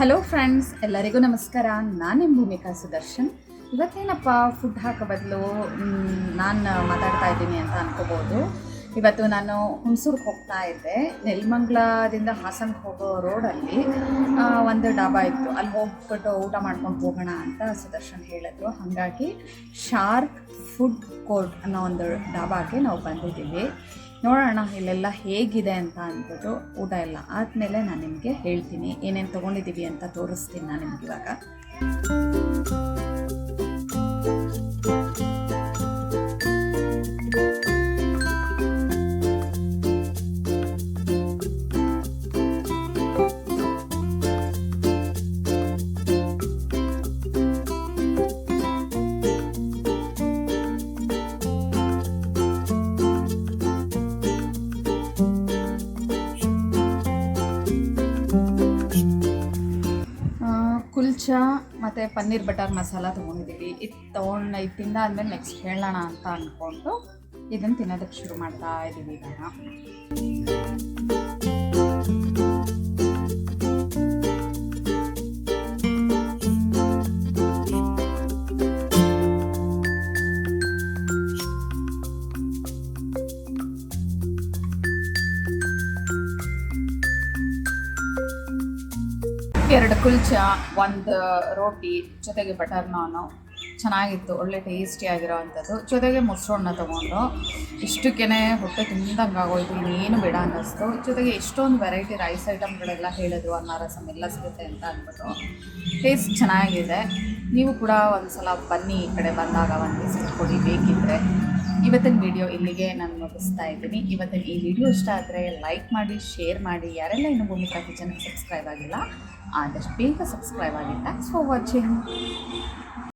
Hello friends, ಎಲ್ಲರಿಗೂ ನಮಸ್ಕಾರ. ನಾನು ನಿಮ್ಮ ಭೂಮಿಕಾ ಸುದರ್ಶನ್. ಇವತ್ತೇನಪ್ಪ ಫುಡ್ ಹಾಕೋ ಬದಲು ನಾನು ಮಾತಾಡ್ತಾ ಇದ್ದೀನಿ ಅಂತ ಅನ್ಕೋಬೋದು. ಇವತ್ತು ನಾನು ಹುಣಸೂರ್ಗೆ ಹೋಗ್ತಾ ಇದ್ದೆ. ನೆಲಮಂಗಲದಿಂದ ಹಾಸನಕ್ಕೆ ಹೋಗೋ ರೋಡಲ್ಲಿ ಒಂದು ಡಾಬಾ ಇತ್ತು. ಅಲ್ಲಿ ಹೋಗ್ಬಿಟ್ಟು ಊಟ ಮಾಡ್ಕೊಂಡು ಹೋಗೋಣ ಅಂತ ಸುದರ್ಶನ್ ಹೇಳಿದ್ರು. ಹಾಗಾಗಿ ಶಾರ್ಕ್ ಫುಡ್ ಕೋರ್ಟ್ ಅನ್ನೋ ಒಂದು ಡಾಬಾಗೆ ನಾವು ಬಂದಿದ್ದೀವಿ. ನೋಡೋಣ ಇಲ್ಲೆಲ್ಲ ಹೇಗಿದೆ ಅಂತ ಅಂದ್ಬಿಟ್ಟು. ಊಟ ಎಲ್ಲ ಆದಮೇಲೆ ನಾನು ನಿಮಗೆ ಹೇಳ್ತೀನಿ, ಏನೇನು ತೊಗೊಂಡಿದ್ದೀವಿ ಅಂತ ತೋರಿಸ್ತೀನಿ ನಾನು ನಿಮ್ಗೆ ಇವಾಗ. ಕುಲ್ಚಾ ಮತ್ತು ಪನ್ನೀರ್ ಬಟರ್ ಮಸಾಲ ತೊಗೊಂಡಿದ್ದೀವಿ. ಇದು ತಿಂದಾದ್ಮೇಲೆ ನೆಕ್ಸ್ಟ್ ಹೇಳೋಣ ಅಂತ ಅಂದ್ಕೊಂಡು ಇದನ್ನು ತಿನ್ನೋದಕ್ಕೆ ಶುರು ಮಾಡ್ತಾ ಇದ್ದೀವಿ ಇವಾಗ. ಎರಡು ಕುಲ್ಚಾ, ಒಂದು ರೋಟಿ, ಜೊತೆಗೆ ಬಟರ್ ನಾನು ಚೆನ್ನಾಗಿತ್ತು. ಒಳ್ಳೆ ಟೇಸ್ಟಿಯಾಗಿರೋ ಅಂಥದ್ದು. ಜೊತೆಗೆ ಮೊಸರನ್ನ ತೊಗೊಂಡು ಇಷ್ಟಕ್ಕೇ ಹೊಟ್ಟೆ ತುಂಬಿದಂಗೆ ಆಗೋಯ್ತು, ಇನ್ನೇನು ಬೇಡ ಅನ್ನಿಸ್ತು. ಜೊತೆಗೆ ಎಷ್ಟೊಂದು ವೆರೈಟಿ ರೈಸ್ ಐಟಮ್ಗಳೆಲ್ಲ ಹೇಳಿದ್ರು, ಅನ್ನ ರಸಮ್ ಎಲ್ಲ ಸಿಗುತ್ತೆ ಅಂತ ಅಂದ್ಬಿಟ್ಟು. ಟೇಸ್ಟ್ ಚೆನ್ನಾಗಿದೆ. ನೀವು ಕೂಡ ಒಂದು ಸಲ ಬನ್ನಿ, ಈ ಕಡೆ ಬಂದಾಗ ಒಂದು ವಿಸಿಟ್ ಕೊಡಿ ಬೇಕಿದ್ದರೆ. ಇವತ್ತಿನ ವಿಡಿಯೋ ಇಲ್ಲಿಗೆ ನಾನು ಮುಗಿಸ್ತಾ ಇದ್ದೀನಿ. ಇವತ್ತಿನ ಈ ವಿಡಿಯೋ ಇಷ್ಟ ಆದರೆ ಲೈಕ್ ಮಾಡಿ, ಶೇರ್ ಮಾಡಿ. ಯಾರೆಲ್ಲ ಇನ್ನೂ ಭೂಮಿಕಾ ಕಿಚನ್ಗೆ ಸಬ್ಸ್ಕ್ರೈಬ್ ಆಗಿಲ್ಲ ಆದಷ್ಟು ಬೇಗ ಸಬ್ಸ್ಕ್ರೈಬ್ ಆಗಿ. Thanks for watching.